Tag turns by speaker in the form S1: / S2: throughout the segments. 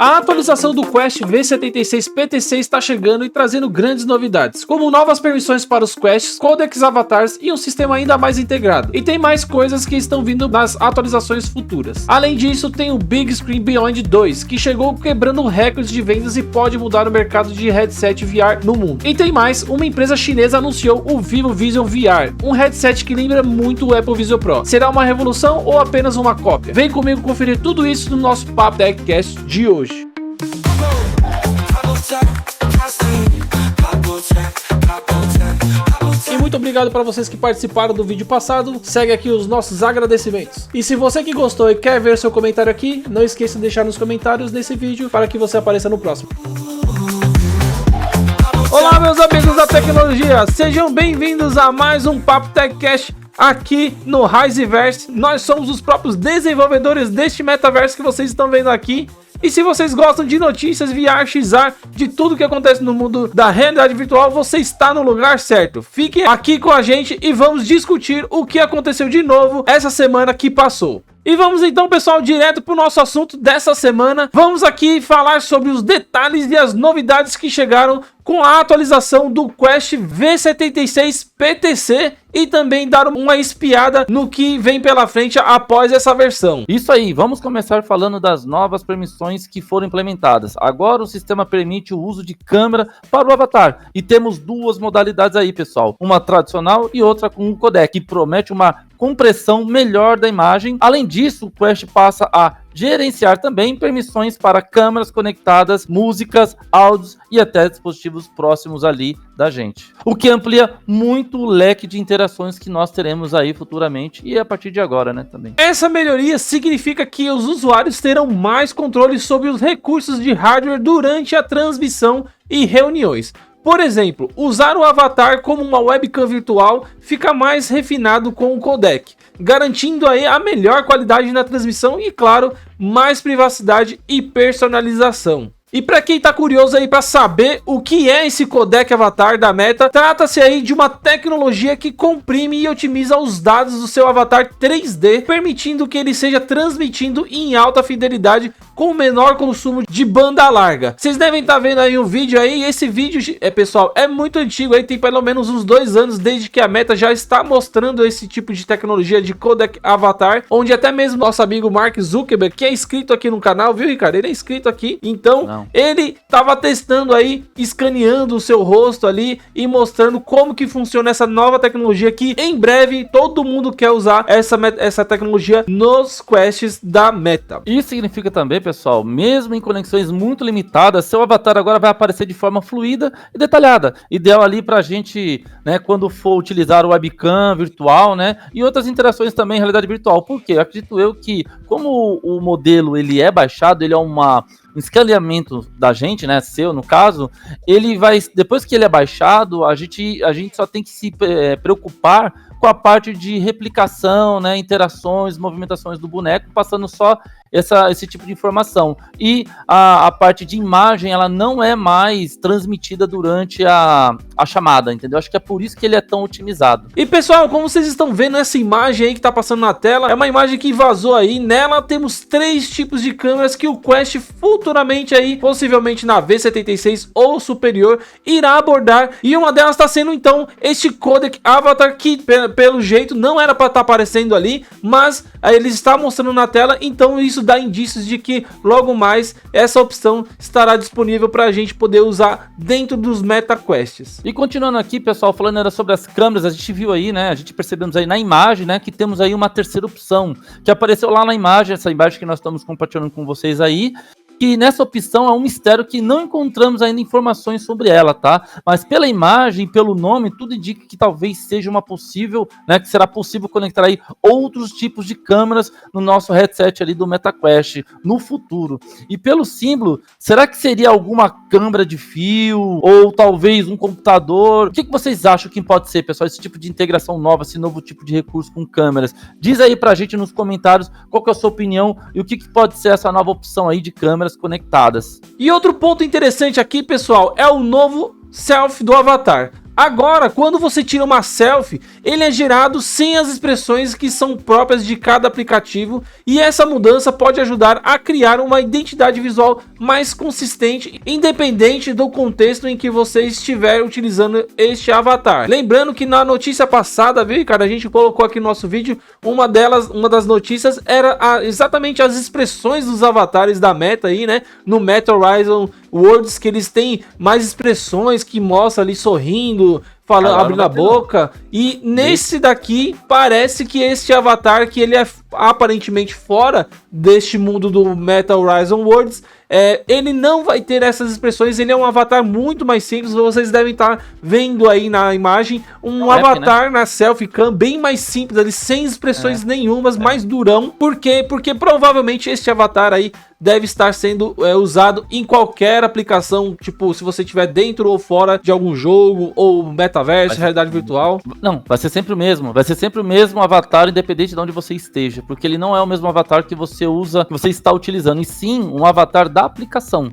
S1: A atualização do Quest V76 PTC está chegando e trazendo grandes novidades, como novas permissões para os quests, codecs avatars e um sistema ainda mais integrado. E tem mais coisas que estão vindo nas atualizações futuras. Além disso, tem o Big Screen Beyond 2, que chegou quebrando recordes de vendas e pode mudar o mercado de headset VR no mundo. E tem mais, uma empresa chinesa anunciou o Vivo Vision VR, um headset que lembra muito o Apple Vision Pro. Será uma revolução ou apenas uma cópia? Vem comigo conferir tudo isso no nosso Papo TechCast de hoje. E muito obrigado para vocês que participaram do vídeo passado. Segue aqui os nossos agradecimentos. E se você que gostou e quer ver seu comentário aqui, não esqueça de deixar nos comentários desse vídeo para que você apareça no próximo. Olá, meus amigos da tecnologia, sejam bem-vindos a mais um Papo TechCast aqui no Riseverse. Nós somos os próprios desenvolvedores deste metaverso que vocês estão vendo aqui. E se vocês gostam de notícias, VR, XR, de tudo que acontece no mundo da realidade virtual, você está no lugar certo. Fiquem aqui com a gente e vamos discutir o que aconteceu de novo essa semana que passou. E vamos então, pessoal, direto para o nosso assunto dessa semana. Vamos aqui falar sobre os detalhes e as novidades que chegaram com a atualização do Quest V76 PTC e também dar uma espiada no que vem pela frente após essa versão.
S2: Isso aí, vamos começar falando das novas permissões que foram implementadas. Agora o sistema permite o uso de câmera para o avatar e temos duas modalidades aí, pessoal. Uma tradicional e outra com um codec, que promete uma compressão melhor da imagem. Além disso, o Quest passa a gerenciar também permissões para câmeras conectadas, músicas, áudios e até dispositivos próximos ali da gente. O que amplia muito o leque de interações que nós teremos aí futuramente e a partir de agora, né, também.
S1: Essa melhoria significa que os usuários terão mais controle sobre os recursos de hardware durante a transmissão e reuniões. Por exemplo, usar o avatar como uma webcam virtual fica mais refinado com o codec, garantindo aí a melhor qualidade na transmissão e, claro, mais privacidade e personalização. E para quem tá curioso aí para saber o que é esse codec avatar da Meta, trata-se aí de uma tecnologia que comprime e otimiza os dados do seu avatar 3D, permitindo que ele seja transmitido em alta fidelidade com menor consumo de banda larga. Vocês devem estar vendo aí um vídeo aí, esse vídeo, pessoal, é muito antigo aí, tem pelo menos uns 2 anos desde que a Meta já está mostrando esse tipo de tecnologia de codec avatar, onde até mesmo nosso amigo Mark Zuckerberg, que é inscrito aqui no canal, viu, Ricardo? Ele é inscrito aqui, então ele estava testando aí, escaneando o seu rosto ali e mostrando como que funciona essa nova tecnologia que em breve todo mundo quer usar essa tecnologia nos quests da Meta.
S2: Isso significa também, pessoal, mesmo em conexões muito limitadas, seu avatar agora vai aparecer de forma fluida e detalhada, ideal ali pra gente, né, quando for utilizar o webcam virtual, né, e outras interações também em realidade virtual. Por quê? Acredito eu que, como o modelo ele é baixado, ele é um escaneamento da gente, né, seu no caso, ele vai, depois que ele é baixado, a gente só tem que se preocupar com a parte de replicação, né, interações, movimentações do boneco, passando só esse tipo de informação. E a parte de imagem, ela não é mais transmitida durante a chamada, entendeu? Acho que é por isso que ele é tão otimizado.
S1: E pessoal, como vocês estão vendo essa imagem aí que tá passando na tela, é uma imagem que vazou aí. Nela temos 3 tipos de câmeras que o Quest futuramente aí, possivelmente na V76 ou superior, irá abordar. E uma delas está sendo então este codec avatar que pelo jeito não era para estar aparecendo ali, mas aí ele está mostrando na tela, então isso dá indícios de que logo mais essa opção estará disponível para a gente poder usar dentro dos MetaQuests.
S2: E continuando aqui, pessoal, falando era sobre as câmeras, a gente viu aí, né, a gente percebemos aí na imagem, né, que temos aí uma terceira opção, que apareceu lá na imagem, essa imagem que nós estamos compartilhando com vocês aí, que nessa opção é um mistério que não encontramos ainda informações sobre ela, tá? Mas pela imagem, pelo nome, tudo indica que talvez seja uma possível, né, que será possível conectar aí outros tipos de câmeras no nosso headset ali do MetaQuest no futuro. E pelo símbolo, será que seria alguma câmera de fio ou talvez um computador? O que vocês acham que pode ser, pessoal, esse tipo de integração nova, esse novo tipo de recurso com câmeras? Diz aí pra gente nos comentários qual que é a sua opinião e o que pode ser essa nova opção aí de câmeras conectadas.
S1: E outro ponto interessante aqui, pessoal, é o novo selfie do avatar. Agora, quando você tira uma selfie, ele é gerado sem as expressões que são próprias de cada aplicativo, e essa mudança pode ajudar a criar uma identidade visual mais consistente, independente do contexto em que você estiver utilizando este avatar. Lembrando que na notícia passada, viu, cara, a gente colocou aqui no nosso vídeo, uma das notícias era exatamente as expressões dos avatares da Meta aí, né, no Meta Horizon Worlds, que eles têm mais expressões que mostra ali sorrindo, falando, abrindo a boca. E nesse daqui parece que este avatar, que ele é aparentemente fora deste mundo do Meta Horizon Worlds, ele não vai ter essas expressões. Ele é um avatar muito mais simples. Vocês devem estar vendo aí na imagem um avatar, né, na selfie cam bem mais simples ali, sem expressões nenhumas, mais durão. Por quê? Porque provavelmente este avatar aí deve estar sendo usado em qualquer aplicação, tipo, se você estiver dentro ou fora de algum jogo, ou metaverso, realidade virtual.
S2: Não, vai ser sempre o mesmo. Vai ser sempre o mesmo avatar, independente de onde você esteja, porque ele não é o mesmo avatar que você usa, que você está utilizando, e sim um avatar da aplicação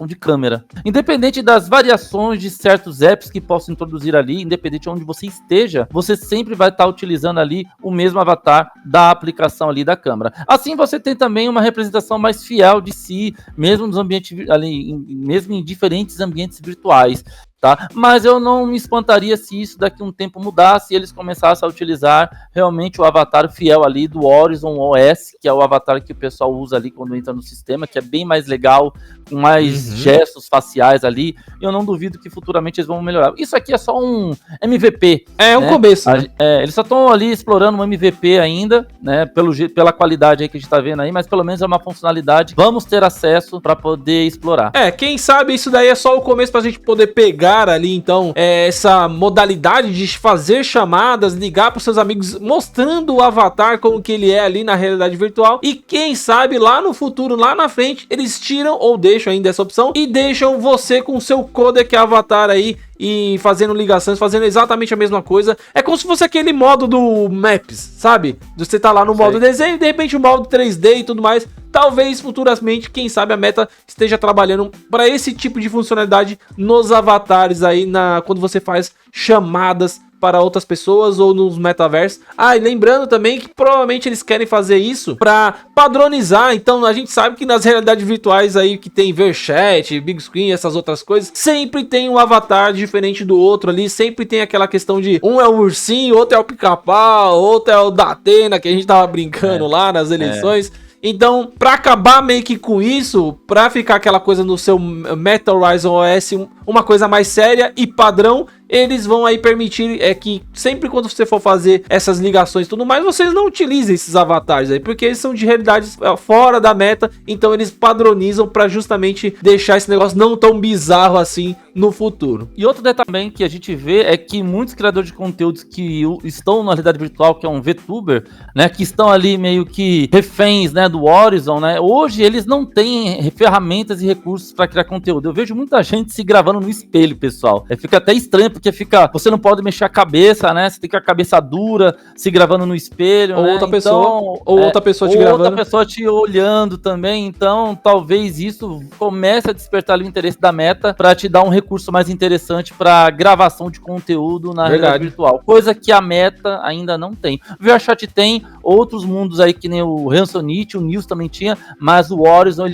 S2: de câmera. Independente das variações de certos apps que possam introduzir ali, independente de onde você esteja, você sempre vai estar utilizando ali o mesmo avatar da aplicação ali da câmera. Assim você tem também uma representação mais fiel de si, mesmo nos ambientes ali, mesmo em diferentes ambientes virtuais. Tá? Mas eu não me espantaria se isso daqui a um tempo mudasse e eles começassem a utilizar realmente o avatar fiel ali do Horizon OS, que é o avatar que o pessoal usa ali quando entra no sistema, que é bem mais legal, com mais gestos faciais ali. Eu não duvido que futuramente eles vão melhorar. Isso aqui é só um MVP.
S1: É o começo. Né?
S2: Eles só estão ali explorando um MVP ainda, né? Pela qualidade aí que a gente tá vendo aí, mas pelo menos é uma funcionalidade. Vamos ter acesso para poder explorar.
S1: Quem sabe isso daí é só o começo pra gente poder pegar ali, então, essa modalidade de fazer chamadas, ligar para os seus amigos, mostrando o avatar como que ele é ali na realidade virtual. E quem sabe lá no futuro, lá na frente, eles tiram ou deixam ainda essa opção e deixam você com o seu codec avatar aí e fazendo ligações, fazendo exatamente a mesma coisa. É como se fosse aquele modo do Maps, sabe? Você tá lá no modo desenho e de repente o modo 3D e tudo mais. Talvez futuramente, quem sabe, a Meta esteja trabalhando para esse tipo de funcionalidade nos avatares aí, quando você faz chamadas para outras pessoas ou nos metaversos. E lembrando também que provavelmente eles querem fazer isso para padronizar. Então a gente sabe que nas realidades virtuais aí que tem VRChat, Big Screen, essas outras coisas, sempre tem um avatar diferente do outro ali, sempre tem aquela questão de um é o ursinho, outro é o pica-pau, outro é o da Atena, que a gente tava brincando lá nas eleições. Então, para acabar meio que com isso, para ficar aquela coisa no seu Meta Horizon OS, uma coisa mais séria e padrão, eles vão aí permitir que sempre quando você for fazer essas ligações e tudo mais, vocês não utilizem esses avatares aí, porque eles são de realidades fora da meta, então eles padronizam para justamente deixar esse negócio não tão bizarro assim no futuro.
S2: E outro detalhe também que a gente vê é que muitos criadores de conteúdos que estão na realidade virtual, que é um VTuber, né, que estão ali meio que reféns, né, do Horizon, né, hoje eles não têm ferramentas e recursos para criar conteúdo. Eu vejo muita gente se gravando no espelho, pessoal. Fica até estranho, porque você não pode mexer a cabeça, né, você tem que a cabeça dura, se gravando no espelho,
S1: ou
S2: né?
S1: outra pessoa, ou outra pessoa te gravando.
S2: Outra pessoa te olhando também, então talvez isso comece a despertar ali o interesse da Meta para te dar um recurso mais interessante para gravação de conteúdo na realidade virtual, coisa que a Meta ainda não tem. O VRChat tem, outros mundos aí que nem o Hansonite, o News também tinha, mas o Horizon,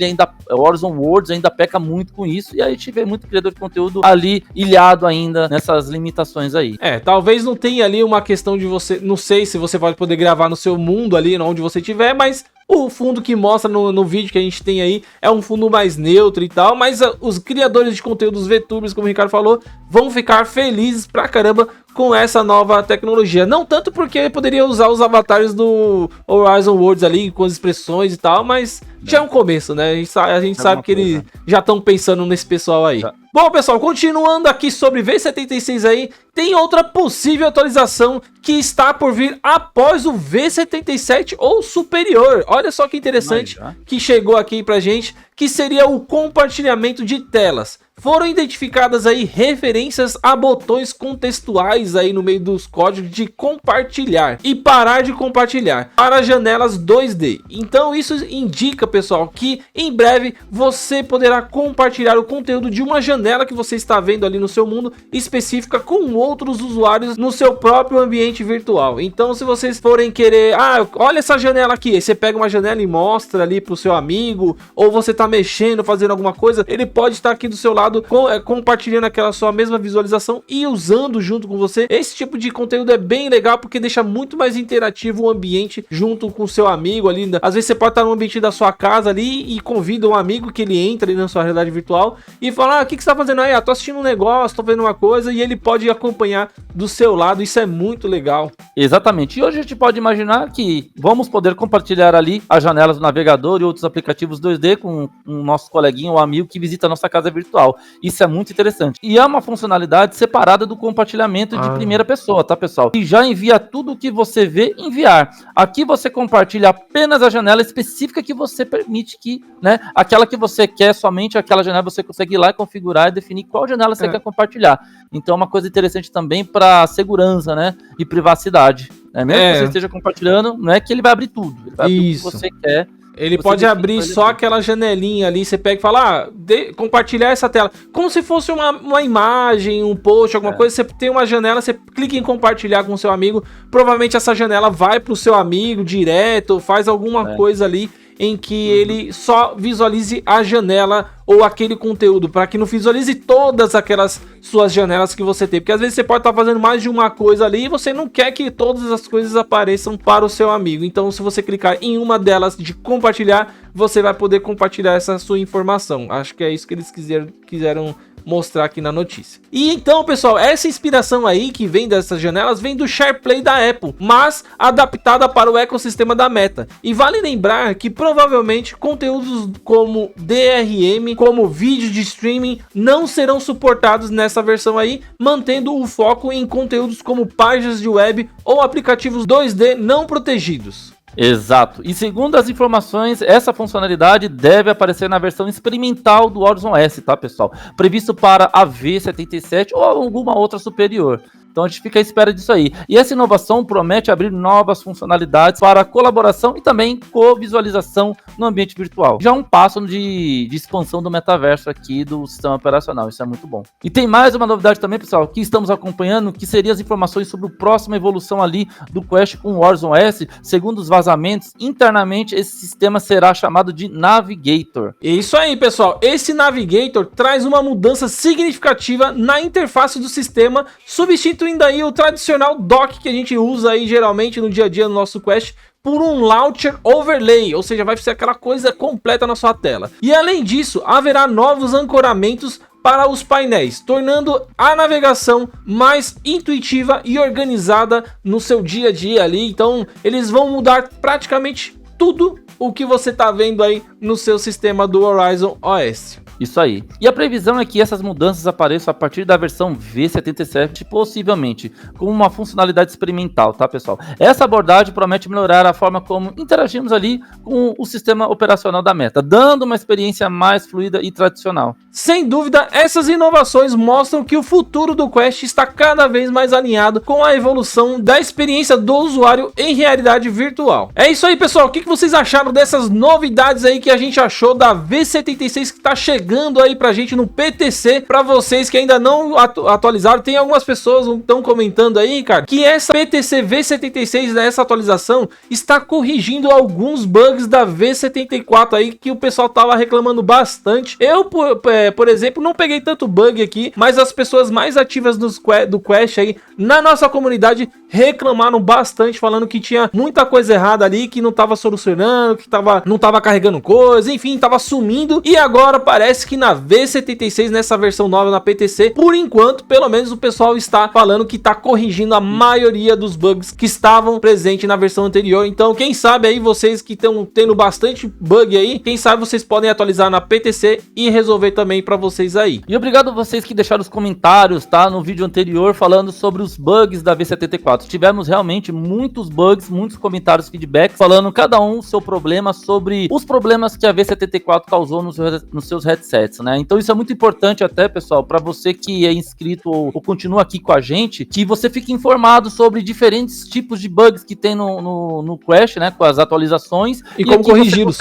S2: o Horizon Worlds ainda peca muito com isso, e aí a gente vê muito criador de conteúdo ali ilhado ainda nessas limitações aí.
S1: Talvez não tenha ali uma questão de você, não sei se você vai poder gravar no seu mundo ali, onde você estiver, mas o fundo que mostra no vídeo que a gente tem aí é um fundo mais neutro e tal, mas os criadores de conteúdos VTubers, como o Ricardo falou, vão ficar felizes pra caramba com essa nova tecnologia. Não tanto porque poderia usar os avatares do Horizon Worlds ali, com as expressões e tal, mas já é um começo, né? A gente sabe que eles já estão pensando nesse pessoal aí. Bom, pessoal, continuando aqui sobre V76 aí, tem outra possível atualização que está por vir após o V77 ou superior. Olha só que interessante que chegou aqui pra gente, que seria o compartilhamento de telas. Foram identificadas aí referências a botões contextuais aí no meio dos códigos de compartilhar e parar de compartilhar para janelas 2D. Então isso indica, pessoal, que em breve você poderá compartilhar o conteúdo de uma janela que você está vendo ali no seu mundo específica com outros usuários no seu próprio ambiente virtual. Então, se vocês forem querer, olha essa janela aqui, aí você pega uma janela e mostra ali pro seu amigo, ou você tá mexendo, fazendo alguma coisa, ele pode estar aqui do seu lado compartilhando aquela sua mesma visualização e usando junto com você. Esse tipo de conteúdo é bem legal porque deixa muito mais interativo o ambiente junto com o seu amigo ali. Às vezes você pode estar no ambiente da sua casa ali e convida um amigo que ele entra ali na sua realidade virtual e fala, o que você tá fazendo aí? Tô assistindo um negócio, tô vendo uma coisa, e ele pode acompanhar do seu lado. Isso é muito legal.
S2: Exatamente. E hoje a gente pode imaginar que vamos poder compartilhar ali as janelas do navegador e outros aplicativos 2D com um nosso coleguinha ou amigo que visita a nossa casa virtual. Isso é muito interessante. E é uma funcionalidade separada do compartilhamento de primeira pessoa, tá, pessoal? E já envia tudo o que você vê enviar. Aqui você compartilha apenas a janela específica que você permite que, né, aquela que você quer, somente aquela janela você consegue ir lá e configurar e definir qual janela você quer compartilhar. Então é uma coisa interessante também para segurança, né, e privacidade. Mesmo que você esteja compartilhando, não é que ele vai abrir tudo. Ele vai abrir tudo que você quer.
S1: Ele pode abrir só aquela janelinha ali, você pega e fala, compartilhar essa tela. Como se fosse uma imagem, um post, alguma coisa, você tem uma janela, você clica em compartilhar com o seu amigo, provavelmente essa janela vai pro seu amigo direto, faz alguma coisa ali em que ele só visualize a janela ou aquele conteúdo, para que não visualize todas aquelas suas janelas que você tem, porque às vezes você pode estar fazendo mais de uma coisa ali e você não quer que todas as coisas apareçam para o seu amigo. Então, se você clicar em uma delas de compartilhar, você vai poder compartilhar essa sua informação. Acho que é isso que eles quiseram mostrar aqui na notícia. E então, pessoal, essa inspiração aí que vem dessas janelas vem do SharePlay da Apple, mas adaptada para o ecossistema da Meta. E vale lembrar que provavelmente conteúdos como DRM, como vídeo de streaming, não serão suportados nessa versão aí, mantendo o foco em conteúdos como páginas de web ou aplicativos 2D não protegidos.
S2: Exato. E segundo as informações, essa funcionalidade deve aparecer na versão experimental do Horizon S, tá, pessoal? Previsto para a V77 ou alguma outra superior. Então a gente fica à espera disso aí. E essa inovação promete abrir novas funcionalidades para colaboração e também co-visualização no ambiente virtual. Já um passo de expansão do metaverso aqui do sistema operacional. Isso é muito bom. E tem mais uma novidade também, pessoal, que estamos acompanhando, que seria as informações sobre a próxima evolução ali do Quest com o Horizon S. Segundo os vazamentos, internamente esse sistema será chamado de Navigator.
S1: É isso aí, pessoal. Esse Navigator traz uma mudança significativa na interface do sistema, substituindo aí o tradicional dock que a gente usa aí geralmente no dia a dia no nosso Quest por um Launcher Overlay, ou seja, vai ser aquela coisa completa na sua tela. E além disso, haverá novos ancoramentos para os painéis, tornando a navegação mais intuitiva e organizada no seu dia a dia ali. Então, eles vão mudar praticamente tudo o que você está vendo aí no seu sistema do Horizon OS.
S2: Isso aí. E a previsão é que essas mudanças apareçam a partir da versão V77, possivelmente, como uma funcionalidade experimental, tá, pessoal? Essa abordagem promete melhorar a forma como interagimos ali com o sistema operacional da Meta, dando uma experiência mais fluida e tradicional.
S1: Sem dúvida, essas inovações mostram que o futuro do Quest está cada vez mais alinhado com a evolução da experiência do usuário em realidade virtual. É isso aí, pessoal. O que vocês acharam dessas novidades aí que a gente achou da V76 que está chegando aí pra gente no PTC? Para vocês que ainda não atualizaram, tem algumas pessoas que estão comentando aí, cara, que essa PTC V76, nessa atualização, está corrigindo alguns bugs da V74 aí, que o pessoal tava reclamando bastante. Eu, por exemplo, não peguei tanto bug aqui, mas as pessoas mais ativas do Quest aí, na nossa comunidade, reclamaram bastante, falando que tinha muita coisa errada ali, que não tava solucionando, que não tava carregando coisa, enfim, tava sumindo. E agora parece que na V76, nessa versão nova na PTC, por enquanto, pelo menos o pessoal está falando que está corrigindo a maioria dos bugs que estavam presentes na versão anterior. Então, quem sabe aí, vocês que estão tendo bastante bug aí, quem sabe vocês podem atualizar na PTC e resolver também para vocês aí.
S2: E obrigado a vocês que deixaram os comentários, tá, no vídeo anterior, falando sobre os bugs da V74. Tivemos realmente muitos bugs, muitos comentários, feedback, falando cada um o seu problema, sobre os problemas que a V74 causou nos seus headsets, né? Então isso é muito importante até, pessoal, para você que é inscrito ou continua aqui com a gente, que você fique informado sobre diferentes tipos de bugs que tem no Quest, né, com as atualizações.
S1: E como corrigi-los.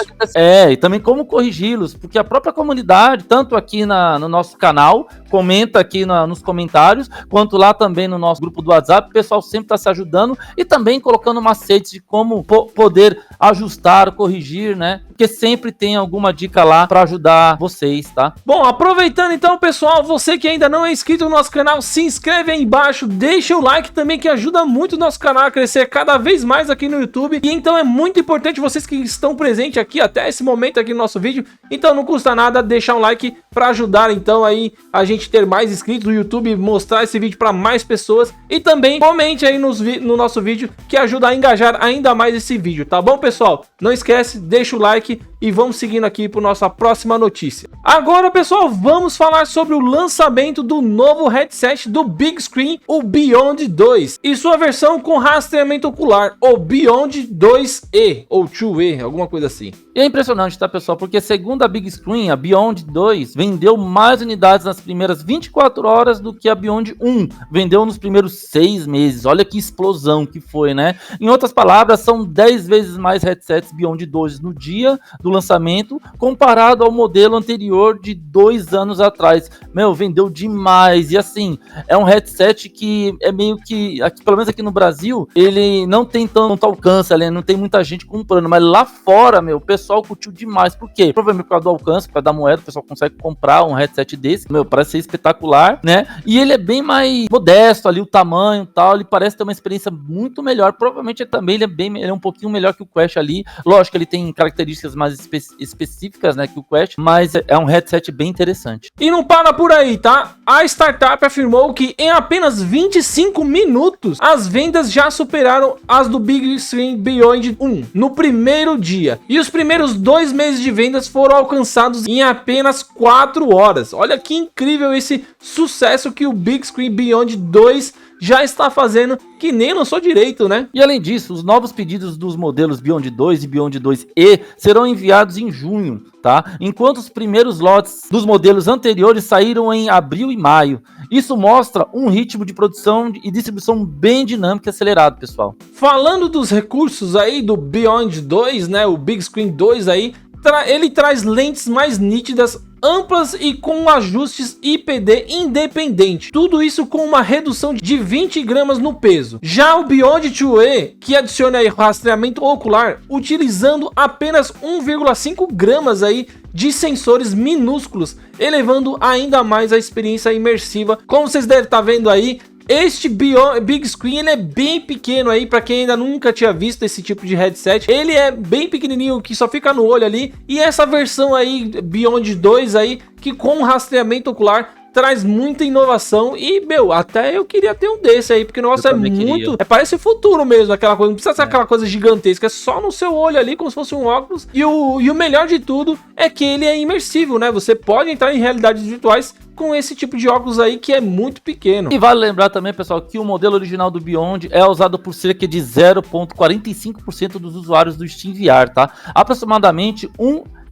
S2: E também como corrigi-los, porque a própria comunidade, tanto aqui no nosso canal, comenta aqui nos comentários, quanto lá também no nosso grupo do WhatsApp. O pessoal sempre está se ajudando e também colocando macetes de como poder ajustar, corrigir, né? Porque sempre tem alguma dica lá para ajudar vocês, tá?
S1: Bom, aproveitando então, pessoal, você que ainda não é inscrito no nosso canal, se inscreve aí embaixo, deixa o like também, que ajuda muito o nosso canal a crescer cada vez mais aqui no YouTube. E então é muito importante vocês que estão presentes aqui até esse momento aqui no nosso vídeo, então não custa nada deixar um like para ajudar então aí a gente ter mais inscritos no YouTube, mostrar esse vídeo para mais pessoas, e também comente aí no nosso vídeo, que ajuda a engajar ainda mais esse vídeo, tá bom, pessoal? Não esquece, deixa o like e vamos seguindo aqui para nossa próxima notícia. Agora, pessoal, vamos falar sobre o lançamento do novo headset do Big Screen, o Beyond 2, e sua versão com rastreamento ocular, o Beyond 2E ou 2E, alguma coisa assim.
S2: E é impressionante, tá, pessoal? Porque segundo a Big Screen, a Beyond 2 vendeu mais unidades nas primeiras 24 horas do que a Beyond 1 vendeu nos primeiros 6 meses. Olha que explosão que foi, né? Em outras palavras, são 10 vezes mais headsets Beyond 2 no dia do lançamento, comparado ao modelo anterior de 2 anos atrás. Meu, vendeu demais. E assim, é um headset que é meio que, aqui, pelo menos aqui no Brasil, ele não tem tanto alcance, né? Não tem muita gente comprando, mas lá fora, meu, o pessoal curtiu demais. Por quê? Provavelmente por causa do alcance, por causa da moeda, o pessoal consegue comprar um headset desse. Meu, parece ser espetacular, né? E ele é bem mais modesto ali, o tamanho e tal, ele parece ter uma experiência muito melhor. Provavelmente ele é um pouquinho melhor que o Quest ali. Lógico que ele tem características mais específicas, né, que o Quest, mas é um headset bem interessante.
S1: E não para por aí, tá? A startup afirmou que em apenas 25 minutos as vendas já superaram as do Big Screen Beyond 1 no primeiro dia. E os primeiros 2 meses de vendas foram alcançados em apenas 4 horas. Olha que incrível esse sucesso que o Big Screen Beyond 2 já está fazendo, que nem lançou direito, né?
S2: E além disso, os novos pedidos dos modelos Beyond 2 e Beyond 2E serão enviados em junho, tá? Enquanto os primeiros lotes dos modelos anteriores saíram em abril e maio. Isso mostra um ritmo de produção e distribuição bem dinâmico e acelerado, pessoal.
S1: Falando dos recursos aí do Beyond 2, né? O Big Screen 2 aí, ele traz lentes mais nítidas, amplas e com ajustes IPD independente. Tudo isso com uma redução de 20 gramas no peso. Já o Beyond 2E, que adiciona aí rastreamento ocular, utilizando apenas 1,5 gramas aí de sensores minúsculos, elevando ainda mais a experiência imersiva. Como vocês devem estar vendo aí, este Big Screen ele é bem pequeno aí, para quem ainda nunca tinha visto esse tipo de headset. Ele é bem pequenininho, que só fica no olho ali. E essa versão aí, Beyond 2 aí, que com rastreamento ocular traz muita inovação. E, meu, até eu queria ter um desse aí, porque o negócio é muito... parece o futuro mesmo, aquela coisa. Não precisa ser aquela coisa gigantesca, é só no seu olho ali, como se fosse um óculos. E o melhor de tudo é que ele é imersivo, né? Você pode entrar em realidades virtuais com esse tipo de óculos aí, que é muito pequeno.
S2: E vale lembrar também, pessoal, que o modelo original do Beyond é usado por cerca de 0,45% dos usuários do Steam VR, tá? Aproximadamente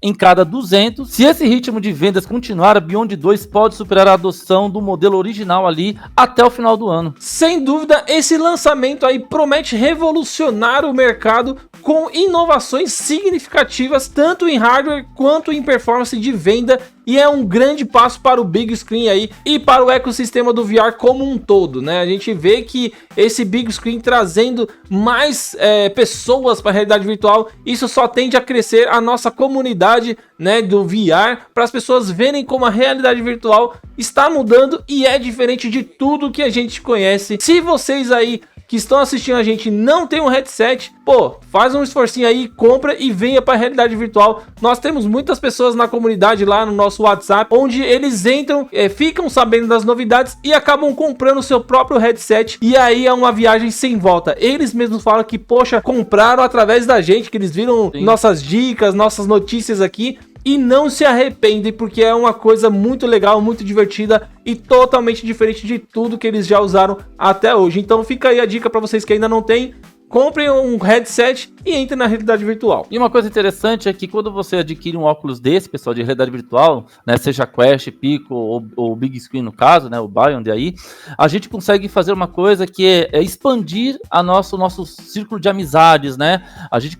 S2: em cada 200. Se esse ritmo de vendas continuar, a Beyond 2 pode superar a adoção do modelo original ali até o final do ano.
S1: Sem dúvida, esse lançamento aí promete revolucionar o mercado com inovações significativas, tanto em hardware quanto em performance de venda, e é um grande passo para o Big Screen aí e para o ecossistema do VR como um todo, né? A gente vê que esse Big Screen trazendo mais pessoas para a realidade virtual, isso só tende a crescer a nossa comunidade, né, do VR, para as pessoas verem como a realidade virtual está mudando e é diferente de tudo que a gente conhece. Se vocês aí que estão assistindo a gente não tem um headset, pô, faz um esforcinho aí, compra e venha para a realidade virtual. Nós temos muitas pessoas na comunidade lá no nosso WhatsApp, onde eles entram, ficam sabendo das novidades e acabam comprando o seu próprio headset, e aí é uma viagem sem volta. Eles mesmos falam que, poxa, compraram através da gente, que eles viram nossas dicas, nossas notícias aqui, e não se arrependem, porque é uma coisa muito legal, muito divertida e totalmente diferente de tudo que eles já usaram até hoje. Então fica aí a dica para vocês que ainda não tem, comprem um headset e entrem na realidade virtual.
S2: E uma coisa interessante é que quando você adquire um óculos desse, pessoal, de realidade virtual, né, seja Quest, Pico ou Big Screen no caso, né, o Beyond aí, a gente consegue fazer uma coisa que é expandir o nosso círculo de amizades, né? A gente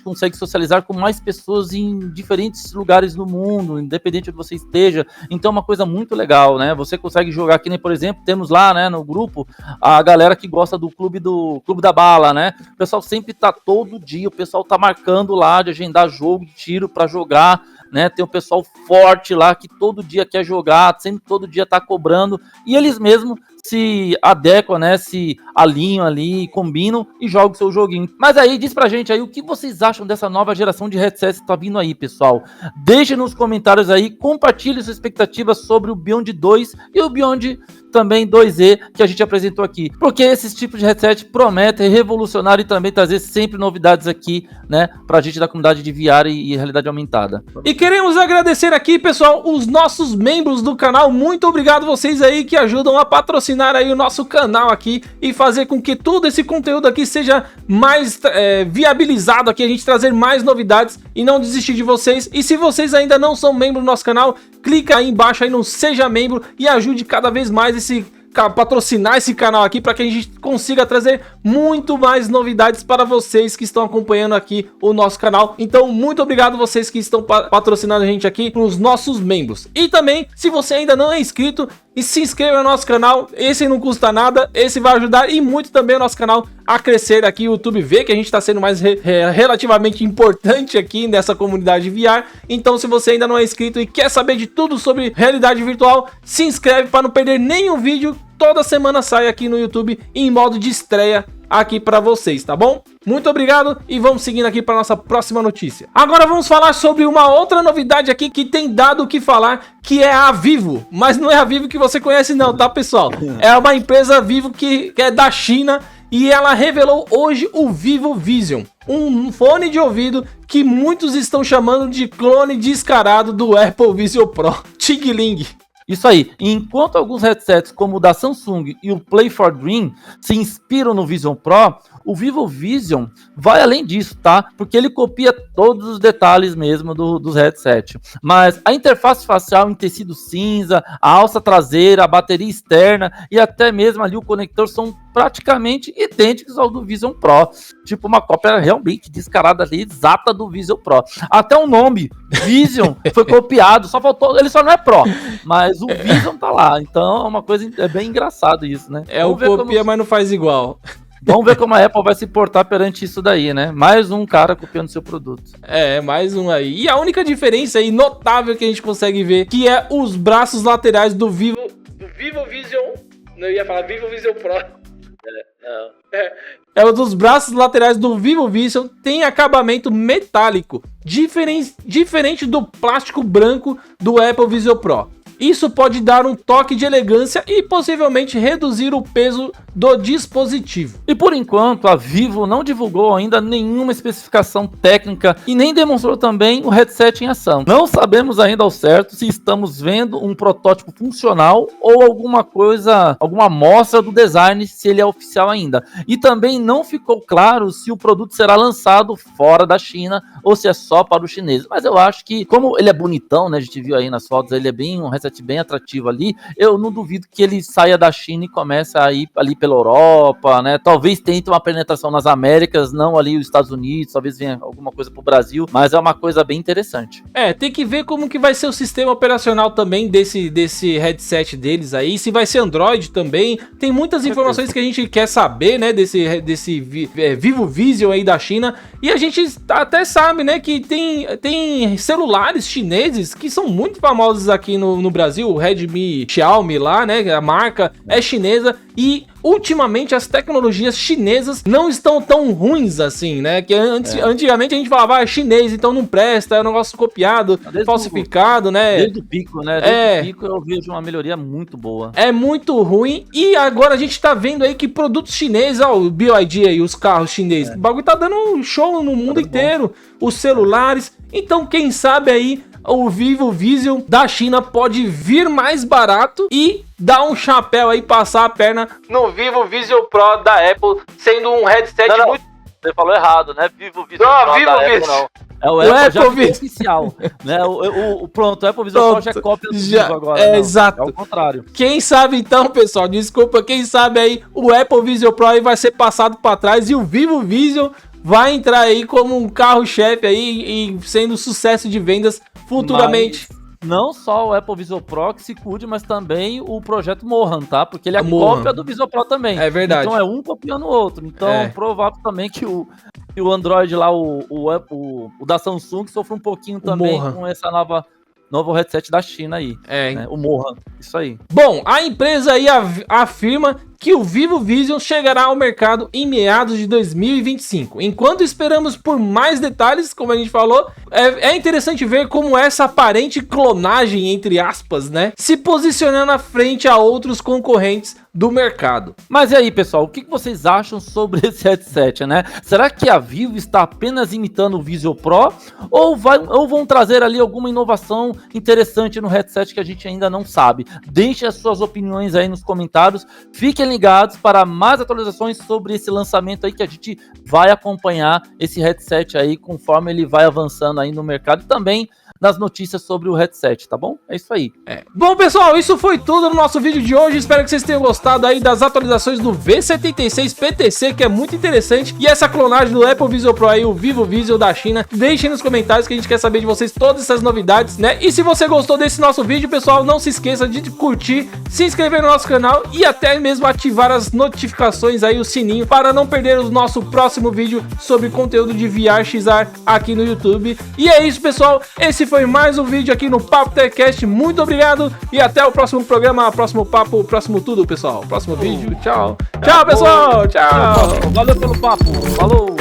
S2: consegue socializar com mais pessoas em diferentes lugares do mundo, independente de onde você esteja. Então é uma coisa muito legal, né? Você consegue jogar, que nem, por exemplo, temos lá, né, no grupo, a galera que gosta do Clube da Bala, né? O pessoal sempre tá todo dia, o pessoal tá marcando lá de agendar jogo de tiro para jogar, né? Tem um pessoal forte lá que todo dia quer jogar, sempre todo dia tá cobrando, e eles mesmos se adequam, né? Se alinham ali, combinam e jogam o seu joguinho. Mas aí, diz pra gente aí o que vocês acham dessa nova geração de headsets que tá vindo aí, pessoal. Deixe nos comentários aí, compartilhe suas expectativas sobre o Beyond 2 e o Beyond também 2E que a gente apresentou aqui, porque esses tipos de headset prometem revolucionar e também trazer sempre novidades aqui, né, pra gente da comunidade de VR e realidade aumentada.
S1: E queremos agradecer aqui, pessoal, os nossos membros do canal. Muito obrigado vocês aí que ajudam a patrocinar aí o nosso canal aqui e fazer com que todo esse conteúdo aqui seja mais viabilizado aqui, a gente trazer mais novidades e não desistir de vocês. E se vocês ainda não são membro do nosso canal, clica aí embaixo aí no Seja Membro e ajude cada vez mais patrocinar esse canal aqui para que a gente consiga trazer muito mais novidades para vocês que estão acompanhando aqui o nosso canal. Então, muito obrigado vocês que estão patrocinando a gente aqui, os nossos membros. E também, se você ainda não é inscrito, se inscreva no nosso canal, esse não custa nada, esse vai ajudar e muito também o nosso canal a crescer aqui. O YouTube vê que a gente está sendo mais relativamente importante aqui nessa comunidade VR. Então, se você ainda não é inscrito e quer saber de tudo sobre realidade virtual, se inscreve para não perder nenhum vídeo. Toda semana sai aqui no YouTube em modo de estreia aqui para vocês, tá bom? Muito obrigado e vamos seguindo aqui para nossa próxima notícia. Agora vamos falar sobre uma outra novidade aqui que tem dado o que falar, que é a Vivo. Mas não é a Vivo que você conhece não, tá, pessoal? É uma empresa Vivo que é da China e ela revelou hoje o Vivo Vision, um fone de ouvido que muitos estão chamando de clone descarado do Apple Vision Pro, Tigling.
S2: Isso aí, enquanto alguns headsets como o da Samsung e o Play for Dream se inspiram no Vision Pro, o Vivo Vision vai além disso, tá? Porque ele copia todos os detalhes mesmo dos headsets. Mas a interface facial em tecido cinza, a alça traseira, a bateria externa e até mesmo ali o conector são praticamente idênticos ao do Vision Pro. Tipo uma cópia realmente descarada ali, exata do Vision Pro. Até o nome, Vision, foi copiado, só faltou, ele só não é Pro, mas o Vision tá lá. Então é uma coisa, é bem engraçado isso, né?
S1: É o copia, mas não faz igual.
S2: Vamos ver como a Apple vai se portar perante isso daí, né? Mais um cara copiando seu produto.
S1: É, mais um aí. E a única diferença aí notável que a gente consegue ver, que é os braços laterais do Vivo Vision. Não ia falar Vivo Vision Pro. É o dos braços laterais do Vivo Vision, tem acabamento metálico, diferente do plástico branco do Apple Vision Pro. Isso pode dar um toque de elegância e possivelmente reduzir o peso do dispositivo.
S2: E por enquanto, a Vivo não divulgou ainda nenhuma especificação técnica e nem demonstrou também o headset em ação. Não sabemos ainda ao certo se estamos vendo um protótipo funcional ou alguma coisa, alguma amostra do design, se ele é oficial ainda. E também não ficou claro se o produto será lançado fora da China ou se é só para os chineses. Mas eu acho que, como ele é bonitão, né, a gente viu aí nas fotos, ele é bem um headset bem atrativo ali, eu não duvido que ele saia da China e comece a ir ali pela Europa, né? Talvez tente uma penetração nas Américas, não ali os Estados Unidos, talvez venha alguma coisa pro Brasil, mas é uma coisa bem interessante.
S1: É, tem que ver como que vai ser o sistema operacional também desse headset deles aí, se vai ser Android também, tem muitas informações que a gente quer saber, né, desse Vivo Vision aí da China, e a gente até sabe, né, que tem celulares chineses que são muito famosos aqui no Brasil, o Redmi Xiaomi lá, né, a marca é chinesa, e ultimamente as tecnologias chinesas não estão tão ruins assim, né, que antigamente a gente falava, é chinês, então não presta, é um negócio copiado, falsificado, né.
S2: Desde o Pico, né, desde o Pico eu vejo uma melhoria muito boa.
S1: É muito ruim, e agora a gente tá vendo aí que produtos chineses, ó, o BYD aí, os carros chineses, o bagulho tá dando um show no mundo inteiro, os celulares, então quem sabe aí o Vivo Vision da China pode vir mais barato e dar um chapéu aí, passar a perna no Vivo Vision Pro da Apple, sendo um headset muito...
S2: Você falou errado, né? Vivo Vision
S1: Pro
S2: Vivo
S1: da
S2: Apple,
S1: Vision.
S2: não. É o Apple já oficial, né? Pronto, o Apple Vision Pro já é cópia do Vivo agora.
S1: É, exato.
S2: É o contrário.
S1: Quem sabe então, pessoal, desculpa, quem sabe aí o Apple Vision Pro aí vai ser passado para trás e o Vivo Vision vai entrar aí como um carro-chefe aí e sendo sucesso de vendas futuramente.
S2: Mas não só o Apple Vision Pro que se cuide, mas também o projeto Mohan, tá? Porque ele é
S1: Mohan.
S2: cópia do Vision Pro também.
S1: É verdade.
S2: Então é um copiando o outro. Então é provável também que o Android lá, o da Samsung, sofra um pouquinho também
S1: Mohan.
S2: com essa novo headset da China aí. Né? O Mohan, isso aí.
S1: Bom, a empresa aí afirma que o Vivo Vision chegará ao mercado em meados de 2025. Enquanto esperamos por mais detalhes, como a gente falou, é interessante ver como essa aparente clonagem, entre aspas, né, se posicionando à frente a outros concorrentes do mercado.
S2: Mas e aí, pessoal, o que vocês acham sobre esse headset, né? Será que a Vivo está apenas imitando o Vision Pro ou vão trazer ali alguma inovação interessante no headset que a gente ainda não sabe? Deixe as suas opiniões aí nos comentários. Fiquem ligados para mais atualizações sobre esse lançamento aí que a gente vai acompanhar esse headset aí conforme ele vai avançando aí no mercado e também nas notícias sobre o headset, tá bom? É isso aí.
S1: Bom, pessoal, isso foi tudo no nosso vídeo de hoje. Espero que vocês tenham gostado aí das atualizações do V76 PTC, que é muito interessante. E essa clonagem do Apple Vision Pro aí, o Vivo Vision da China. Deixem nos comentários que a gente quer saber de vocês todas essas novidades, né? E se você gostou desse nosso vídeo, pessoal, não se esqueça de curtir, se inscrever no nosso canal e até mesmo ativar as notificações aí, o sininho, para não perder o nosso próximo vídeo sobre conteúdo de VR XR aqui no YouTube. E é isso, pessoal. Esse foi mais um vídeo aqui no Papo TechCast. Muito obrigado e até o próximo programa, próximo papo, próximo tudo, pessoal. Próximo vídeo. Tchau. Tchau, pessoal. Tchau.
S2: Valeu pelo papo. Falou.